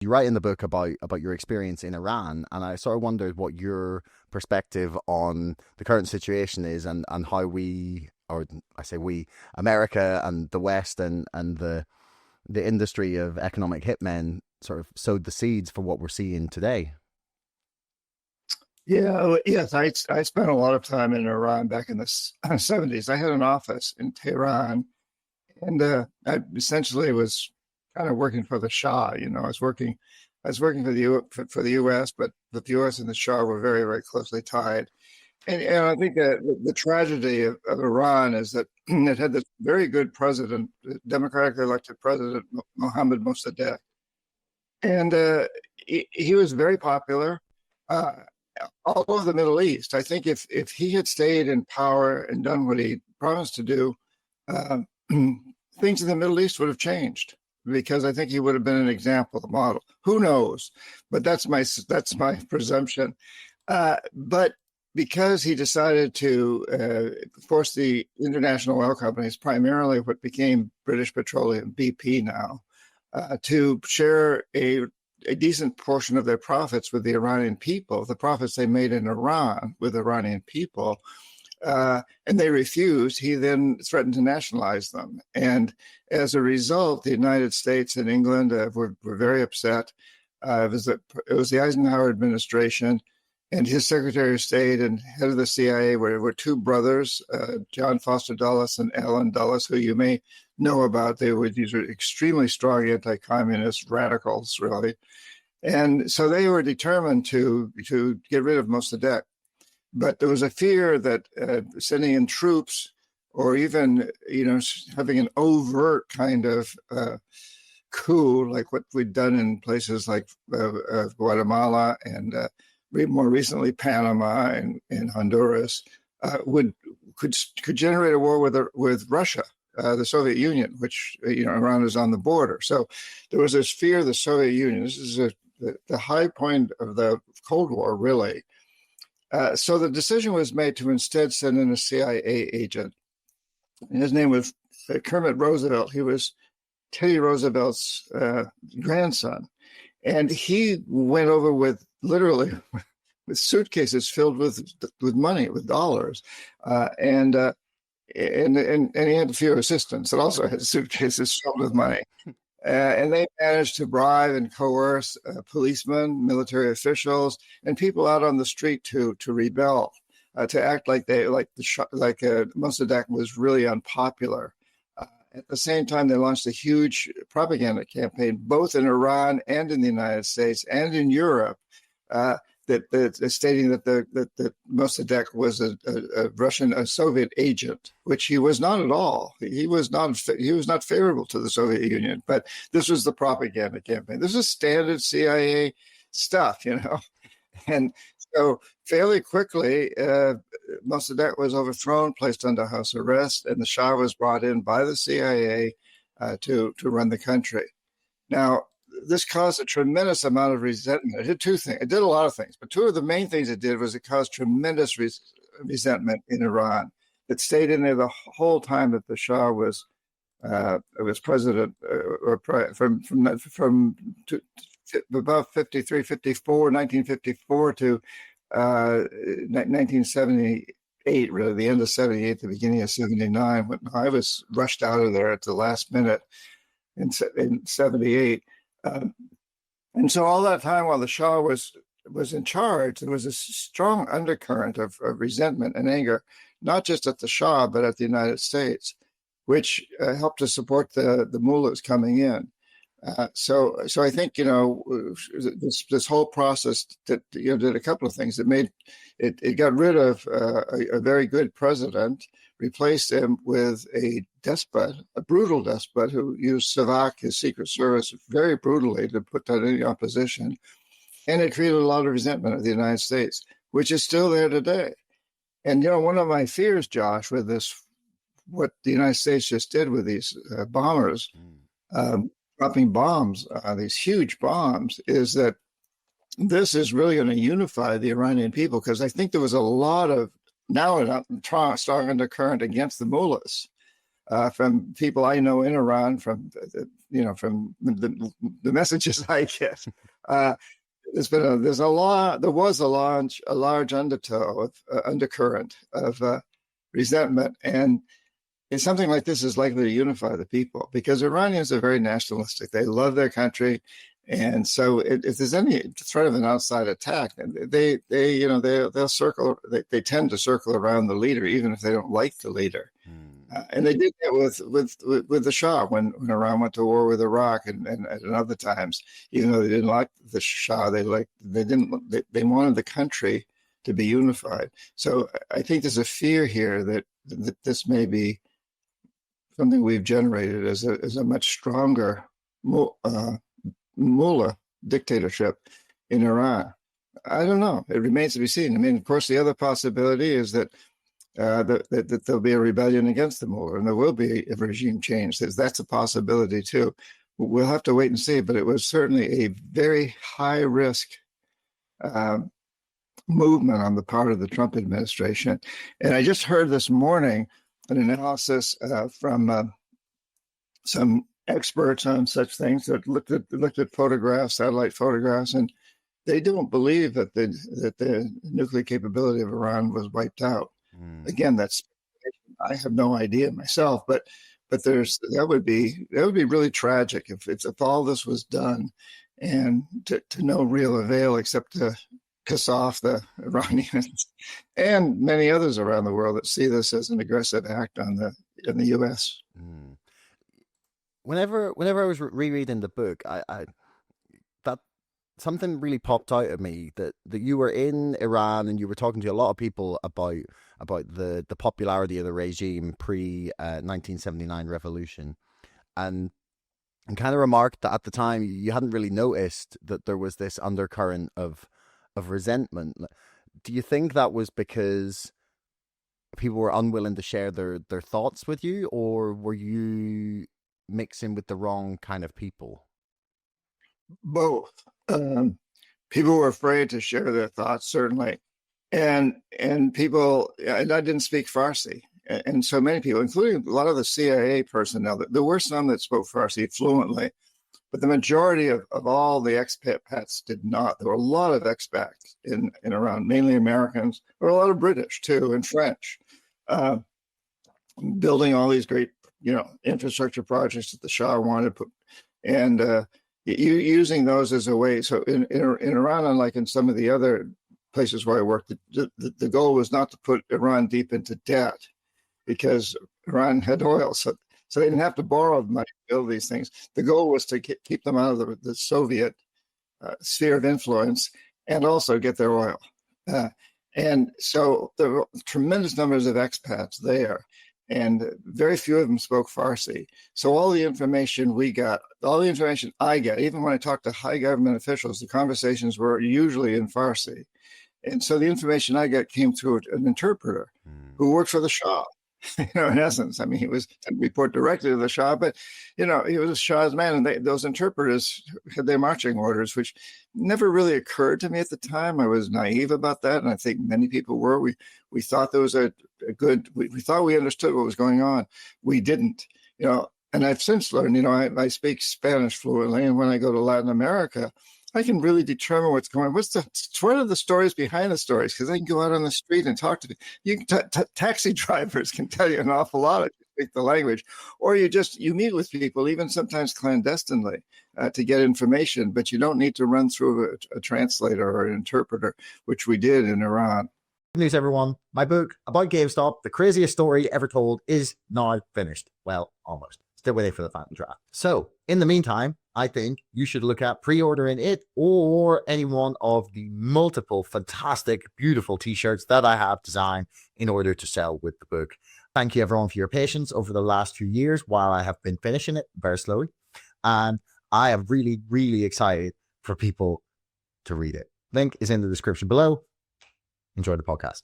You write in the book about your experience in Iran, and I sort of wondered what your perspective on the current situation is, and how we, or I say we, America and the West and the industry of economic hitmen sort of sowed the seeds for what we're seeing today. Yeah, yes, I spent a lot of time in Iran back in the 70s. I had an office in Tehran, and I essentially was kind of working for the Shah. I was working for for the U.S., but the U.S. and the Shah were very, very closely tied. And I think that the tragedy of Iran is that it had this very good president, democratically elected president, Mohammad Mossadegh, and he was very popular. Uh, all over the Middle East. I think if he had stayed in power and done what he promised to do, uh, things in the Middle East would have changed because I think he would have been an example, a model. Who knows? But that's my presumption. But because he decided to force the international oil companies, primarily what became British Petroleum, BP now, to share a decent portion of their profits with the Iranian people, the profits they made in Iran with Iranian people, and they refused, he then threatened to nationalize them. And as a result, the United States and England were very upset. It was the Eisenhower administration, and his Secretary of State and head of the CIA were two brothers, John Foster Dulles and Alan Dulles, who you may know about. These are extremely strong anti-communist radicals, really. And so they were determined to get rid of Mossadegh. But there was a fear that sending in troops or even, having an overt kind of coup, like what we'd done in places like Guatemala and more recently Panama and Honduras, could generate a war with Russia, the Soviet Union, which Iran is on the border. So there was this fear of the Soviet Union. This is the high point of the Cold War, really. So the decision was made to instead send in a CIA agent. And his name was Kermit Roosevelt. He was Teddy Roosevelt's grandson. And he went over with literally with suitcases filled with money, with dollars. And he had a few assistants that also had suitcases filled with money. And they managed to bribe and coerce policemen, military officials, and people out on the street to rebel, to act like Mossadegh was really unpopular. At the same time, they launched a huge propaganda campaign, both in Iran and in the United States and in Europe, stating that Mossadegh was a Soviet agent, which he was not at all. He was not favorable to the Soviet Union, but this was the propaganda campaign. This is standard CIA stuff, And so fairly quickly, Mossadegh was overthrown, placed under house arrest, and the Shah was brought in by the CIA to run the country. Now, this caused a tremendous amount of resentment. It did two things. It did a lot of things, but two of the main things it did was it caused tremendous resentment in Iran. It stayed in there the whole time that the Shah was president, from about 53, 54, 1954 to 1978, really, the end of 78, the beginning of 79, when I was rushed out of there at the last minute in 78. And so all that time while the Shah was in charge, there was a strong undercurrent of resentment and anger, not just at the Shah, but at the United States, which helped to support the mullahs coming in. So I think this whole process did a couple of things. It got rid of a very good president, replaced him with a despot, a brutal despot who used Savak, his secret service, very brutally to put down any opposition, and it created a lot of resentment of the United States, which is still there today. And one of my fears, Josh, with this, what the United States just did with these bombers. Dropping bombs, these huge bombs, is that this is really going to unify the Iranian people, because I think there was a lot of now a strong undercurrent against the mullahs. from people I know in Iran, from from the messages I get. There was a large undertow of undercurrent of resentment, and something like this is likely to unify the people, because Iranians are very nationalistic. They love their country, and so if there's any threat of an outside attack, they'll circle. They tend to circle around the leader, even if they don't like the leader. And they did that with the Shah when Iran went to war with Iraq, and other times, even though they didn't like the Shah, they wanted the country to be unified. So I think there's a fear here that this may be something we've generated as a much stronger mullah dictatorship in Iran. I don't know. It remains to be seen. I mean, of course, the other possibility is that that there'll be a rebellion against the mullah, and there will be a regime change. That's a possibility too. We'll have to wait and see. But it was certainly a very high risk movement on the part of the Trump administration. And I just heard this morning an analysis from some experts on such things that looked at photographs, satellite photographs, and they don't believe that the nuclear capability of Iran was wiped out. Again, I have no idea myself, but that would be really tragic if all this was done, and to no real avail except to piss off the Iranians and many others around the world that see this as an aggressive act in the U.S. Whenever I was rereading the book, I that something really popped out at me, that you were in Iran and you were talking to a lot of people about the popularity of the regime pre 1979 revolution, and kind of remarked that at the time you hadn't really noticed that there was this undercurrent of resentment. Do you think that was because people were unwilling to share their thoughts with you, or were you mixing with the wrong kind of people? Both. People were afraid to share their thoughts, certainly, and people. And I didn't speak Farsi, and so many people, including a lot of the CIA personnel, there were some that spoke Farsi fluently, but the majority of all the expats did not. There were a lot of expats in Iran, mainly Americans, but a lot of British too, and French, building all these great, infrastructure projects that the Shah wanted, and using those as a way. So in Iran, unlike in some of the other places where I worked, the goal was not to put Iran deep into debt, because Iran had oil, so they didn't have to borrow money to build these things. The goal was to keep them out of the Soviet sphere of influence, and also get their oil. And so there were tremendous numbers of expats there, and very few of them spoke Farsi. So all the information I get, even when I talk to high government officials, the conversations were usually in Farsi. And so the information I got came through an interpreter who worked for the Shah. In essence, I mean, he didn't report directly to the Shah, but he was a Shah's man, and those interpreters had their marching orders, which never really occurred to me at the time. I was naive about that, and I think many people were. We thought there was a good. We thought we understood what was going on. We didn't, And I've since learned, I speak Spanish fluently, and when I go to Latin America, I can really determine what's going on. What are the stories behind the stories? Because I can go out on the street and talk to people. Taxi drivers can tell you an awful lot if you speak the language, or you meet with people, even sometimes clandestinely, to get information. But you don't need to run through a translator or an interpreter, which we did in Iran. Good news, everyone. My book about GameStop, the craziest story ever told, is now finished. Well, almost. Still waiting for the final draft. So, in the meantime, I think you should look at pre-ordering it or any one of the multiple fantastic, beautiful t-shirts that I have designed in order to sell with the book. Thank you, everyone, for your patience over the last few years while I have been finishing it very slowly. And I am really, really excited for people to read it. Link is in the description below. Enjoy the podcast.